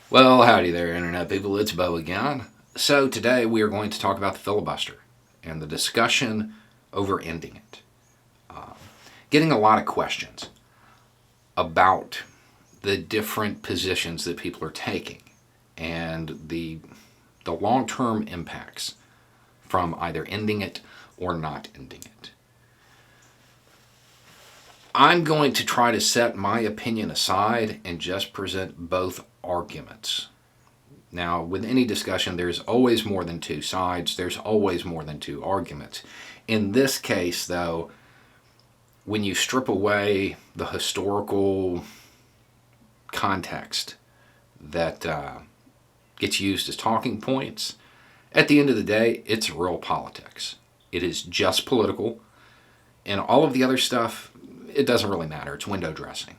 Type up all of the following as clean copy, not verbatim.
Well, howdy there, Internet people. It's Bo again. So, today we are going to talk about the filibuster and the discussion over ending it. Getting a lot of questions about the different positions that people are taking and the long term impacts from either ending it or not ending it. I'm going to try to set my opinion aside and just present both arguments. Now, with any discussion, there's always more than two sides, there's always more than two arguments. In this case, though, when you strip away the historical context that gets used as talking points, at the end of the day, it's real politics. It is just political, and all of the other stuff, it doesn't really matter. It's window dressing.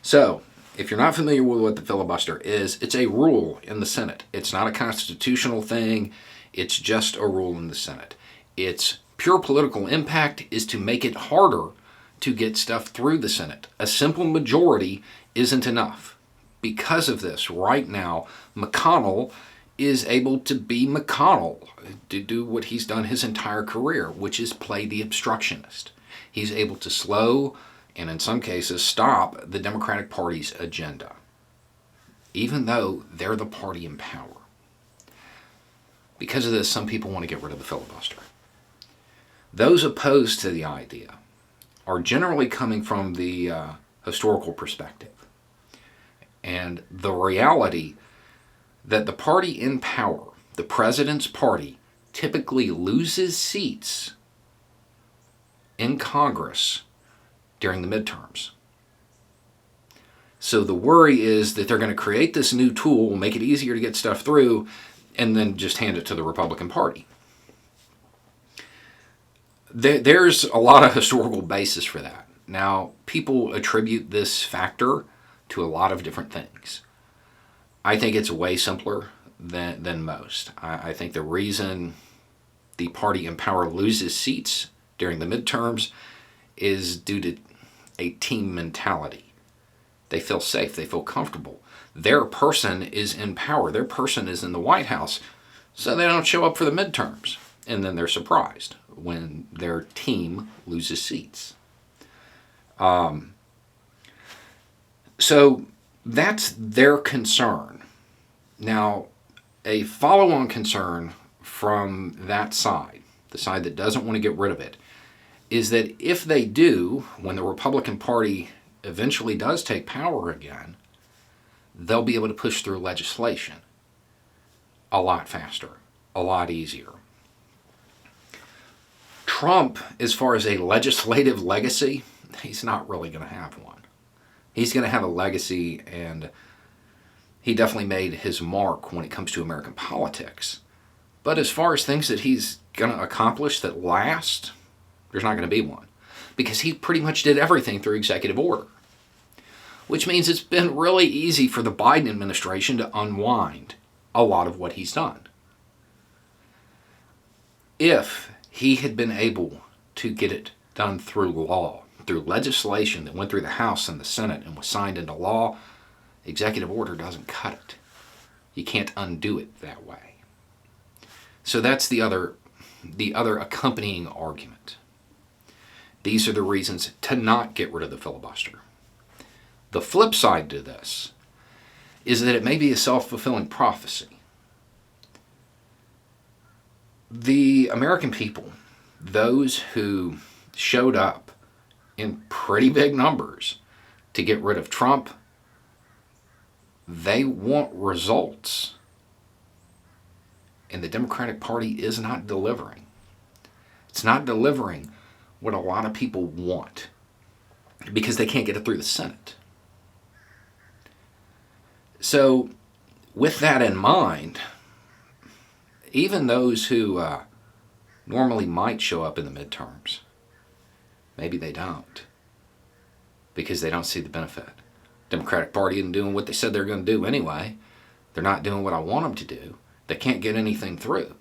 So, if you're not familiar with what the filibuster is, it's a rule in the Senate. It's not a constitutional thing. It's just a rule in the Senate. Its pure political impact is to make it harder to get stuff through the Senate. A simple majority isn't enough. Because of this, right now, McConnell is able to be McConnell, to do what he's done his entire career, which is play the obstructionist. He's able to slow and in some cases stop the Democratic Party's agenda, even though they're the party in power. Because of this, some people want to get rid of the filibuster. Those opposed to the idea are generally coming from the historical perspective and the reality that the party in power, the president's party, typically loses seats in Congress during the midterms. So the worry is that they're going to create this new tool, make it easier to get stuff through, and then just hand it to the Republican Party. There's a lot of historical basis for that. Now, people attribute this factor to a lot of different things. I think it's way simpler than most. I think the reason the party in power loses seats during the midterms is due to a team mentality. They feel safe, they feel comfortable. Their person is in power, their person is in the White House, so they don't show up for the midterms. And then they're surprised when their team loses seats. So that's their concern. Now, a follow-on concern from that side, the side that doesn't want to get rid of it, is that if they do, when the Republican Party eventually does take power again, they'll be able to push through legislation a lot faster, a lot easier. Trump, as far as a legislative legacy, he's not really going to have one. He's going to have a legacy, and he definitely made his mark when it comes to American politics. But as far as things that he's going to accomplish that last, there's not going to be one, because he pretty much did everything through executive order, which means it's been really easy for the Biden administration to unwind a lot of what he's done. If he had been able to get it done through law, through legislation that went through the House and the Senate and was signed into law, executive order doesn't cut it. You can't undo it that way. So that's the other accompanying argument. These are the reasons to not get rid of the filibuster. The flip side to this is that it may be a self-fulfilling prophecy. The American people, those who showed up in pretty big numbers to get rid of Trump, they want results. And the Democratic Party is not delivering. It's not delivering what a lot of people want because they can't get it through the Senate. So, with that in mind, even those who normally might show up in the midterms, maybe they don't because they don't see the benefit. Democratic Party isn't doing what they said they're going to do anyway. They're not doing what I want them to do. They can't get anything through.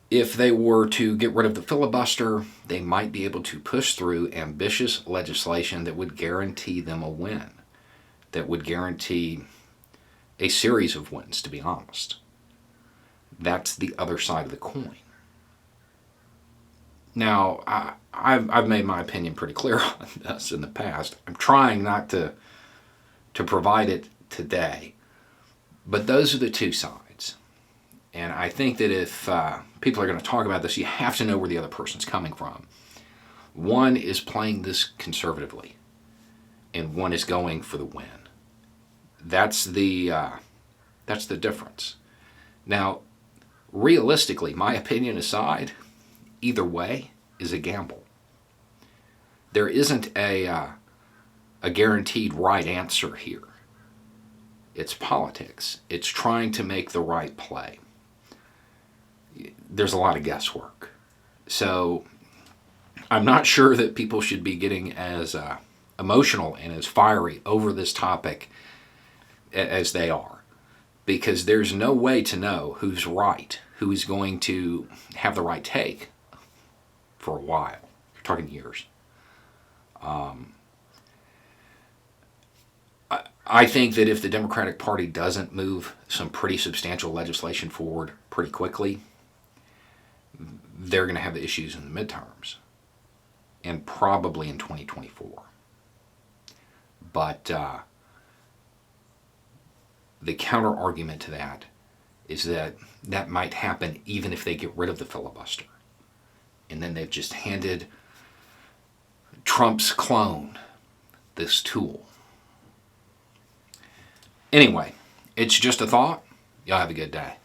If they were to get rid of the filibuster, they might be able to push through ambitious legislation that would guarantee them a win, that would guarantee a series of wins, to be honest. That's the other side of the coin. Now, I've made my opinion pretty clear on this in the past. I'm trying not to provide it today, but those are the two sides. And I think that if people are going to talk about this, you have to know where the other person's coming from. One is playing this conservatively, and one is going for the win. That's the difference. Now, realistically, my opinion aside, either way is a gamble. There isn't a guaranteed right answer here. It's politics. It's trying to make the right play. There's a lot of guesswork. So I'm not sure that people should be getting as emotional and as fiery over this topic as they are, because there's no way to know who's right, who is going to have the right take for a while. You're talking years. I think that if the Democratic Party doesn't move some pretty substantial legislation forward pretty quickly, they're going to have the issues in the midterms and probably in 2024. But the counter argument to that is that that might happen even if they get rid of the filibuster. And then they've just handed Trump's clone this tool. Anyway, it's just a thought. Y'all have a good day.